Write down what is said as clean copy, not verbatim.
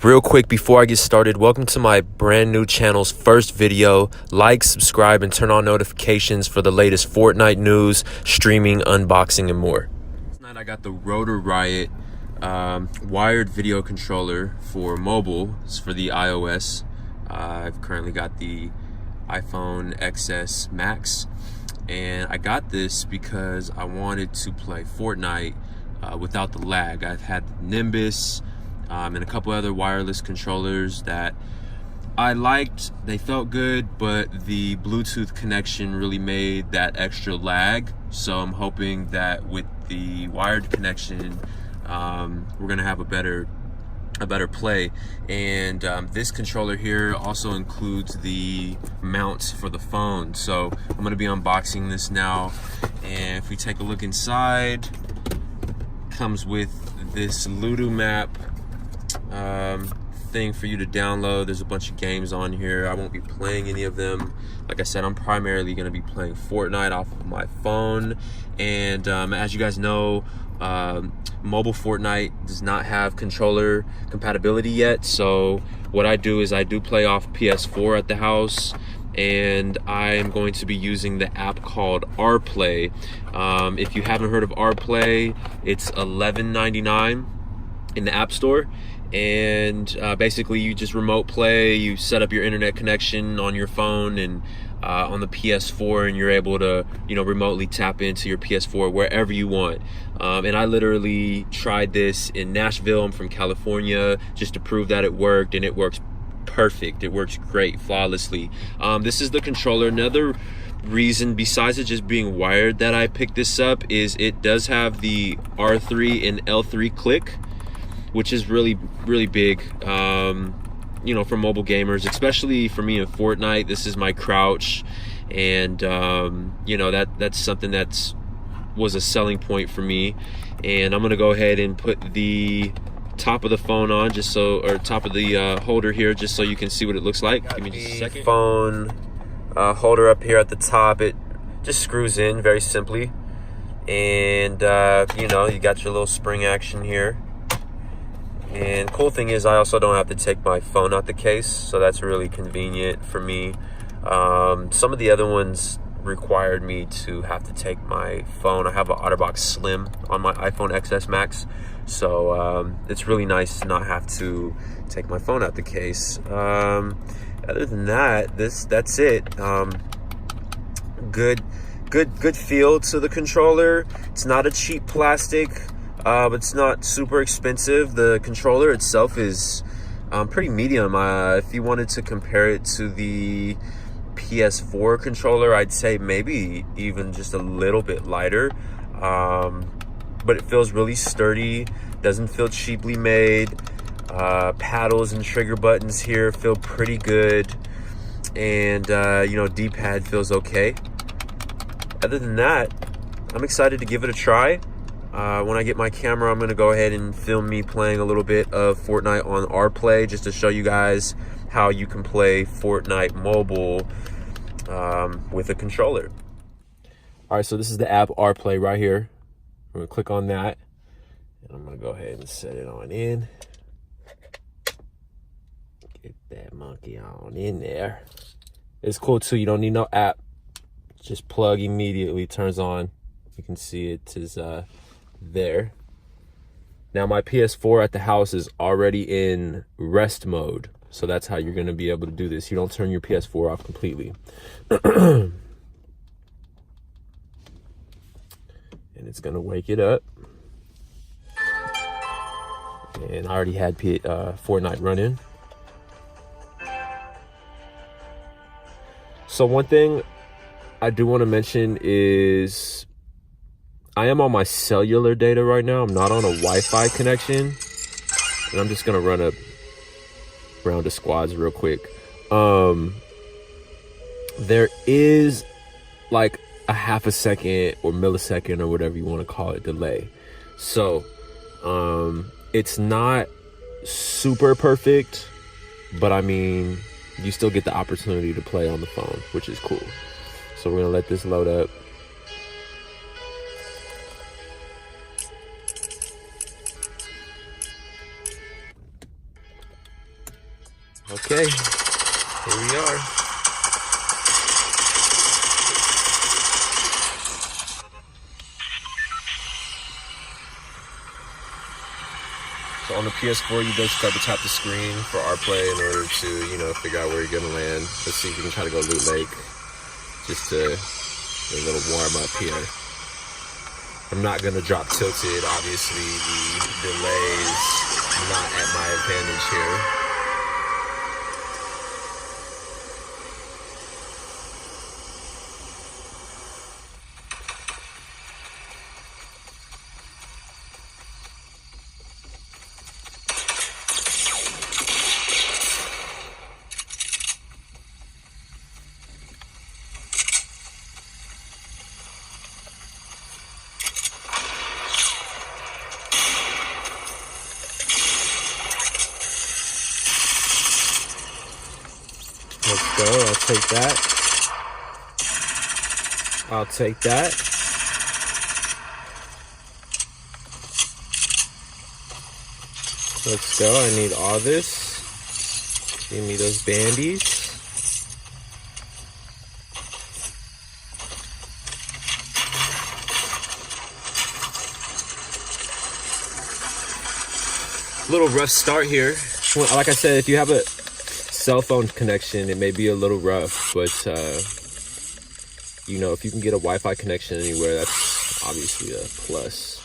Real quick before I get started, welcome to my brand new channel's first video. Like, subscribe, and turn on notifications for the latest Fortnite news, streaming, unboxing, and more. Last night I got the Rotor Riot wired video controller for mobile. It's for the iOS. I've currently got the iPhone XS Max, and I got this because I wanted to play Fortnite without the lag. I've had the Nimbus and a couple other wireless controllers that I liked. They felt good, but the Bluetooth connection really made that extra lag. So I'm hoping that with the wired connection, we're gonna have a better play. And this controller here also includes the mount for the phone. So I'm gonna be unboxing this now. And if we take a look inside, comes with this Ludo map thing for you to download. There's a bunch of games on here. I won't be playing any of them. Like I said, I'm primarily going to be playing Fortnite off of my phone. And as you guys know, mobile Fortnite does not have controller compatibility yet. So what I do is I do play off PS4 at the house, and I am going to be using the app called Rplay. If you haven't heard of Rplay, it's $11.99 in the App Store. And basically you just remote play. You set up your internet connection on your phone and on the PS4, and you're able to, remotely tap into your PS4 wherever you want. And I literally tried this in Nashville. I'm from California, just to prove that it worked, and it works perfect. It works great, flawlessly. This is the controller. Another reason besides it just being wired that I picked this up is it does have the R3 and L3 click, which is really big, for mobile gamers, especially for me in Fortnite. This is my crouch, and that's something was a selling point for me. And I'm gonna go ahead and put the top of the phone on, top of the holder here, just so you can see what it looks like. Give me just a second. Phone holder up here at the top. It just screws in very simply, and you got your little spring action here. And cool thing is I also don't have to take my phone out the case, so that's really convenient for me. Some of the other ones required me to have to take my phone. I have an OtterBox Slim on my iPhone XS Max, so it's really nice to not have to take my phone out the case. Other than that, that's it. Good feel to the controller. It's not a cheap plastic. It's not super expensive. The controller itself is pretty medium. If you wanted to compare it to the PS4 controller, I'd say maybe even just a little bit lighter. But it feels really sturdy, doesn't feel cheaply made. Paddles and trigger buttons here feel pretty good. And, D-pad feels okay. Other than that, I'm excited to give it a try. When I get my camera, I'm going to go ahead and film me playing a little bit of Fortnite on Rplay, just to show you guys how you can play Fortnite mobile with a controller. All right, so this is the app Rplay right here. I'm going to click on that, and I'm going to go ahead and set it on in. Get that monkey on in there. It's cool, too. You don't need no app. Just plug immediately, turns on. You can see it is there. Now my PS4 at the house is already in rest mode, so that's how you're going to be able to do this. You don't turn your PS4 off completely. And it's going to wake it up. And I already had Fortnite running. So one thing I do want to mention is I am on my cellular data right now. I'm not on a Wi-Fi connection. And I'm just going to run a round of squads real quick. There is like a half a second or millisecond or whatever you want to call it delay. So it's not super perfect, but I mean, you still get the opportunity to play on the phone, which is cool. So we're going to let this load up. Okay, here we are. So on the PS4, you just start to tap the screen for Rplay in order to, you know, figure out where you're gonna land. Let's see if we can try to go Loot Lake, just to get a little warm up here. I'm not gonna drop tilted. Obviously, the delay is not at my advantage here. Let's go. I'll take that. I'll take that. Let's go. I need all this. Give me those bandies. Little rough start here. Like I said, if you have a cell phone connection, it may be a little rough, but you know, if you can get a Wi-Fi connection anywhere, that's obviously a plus.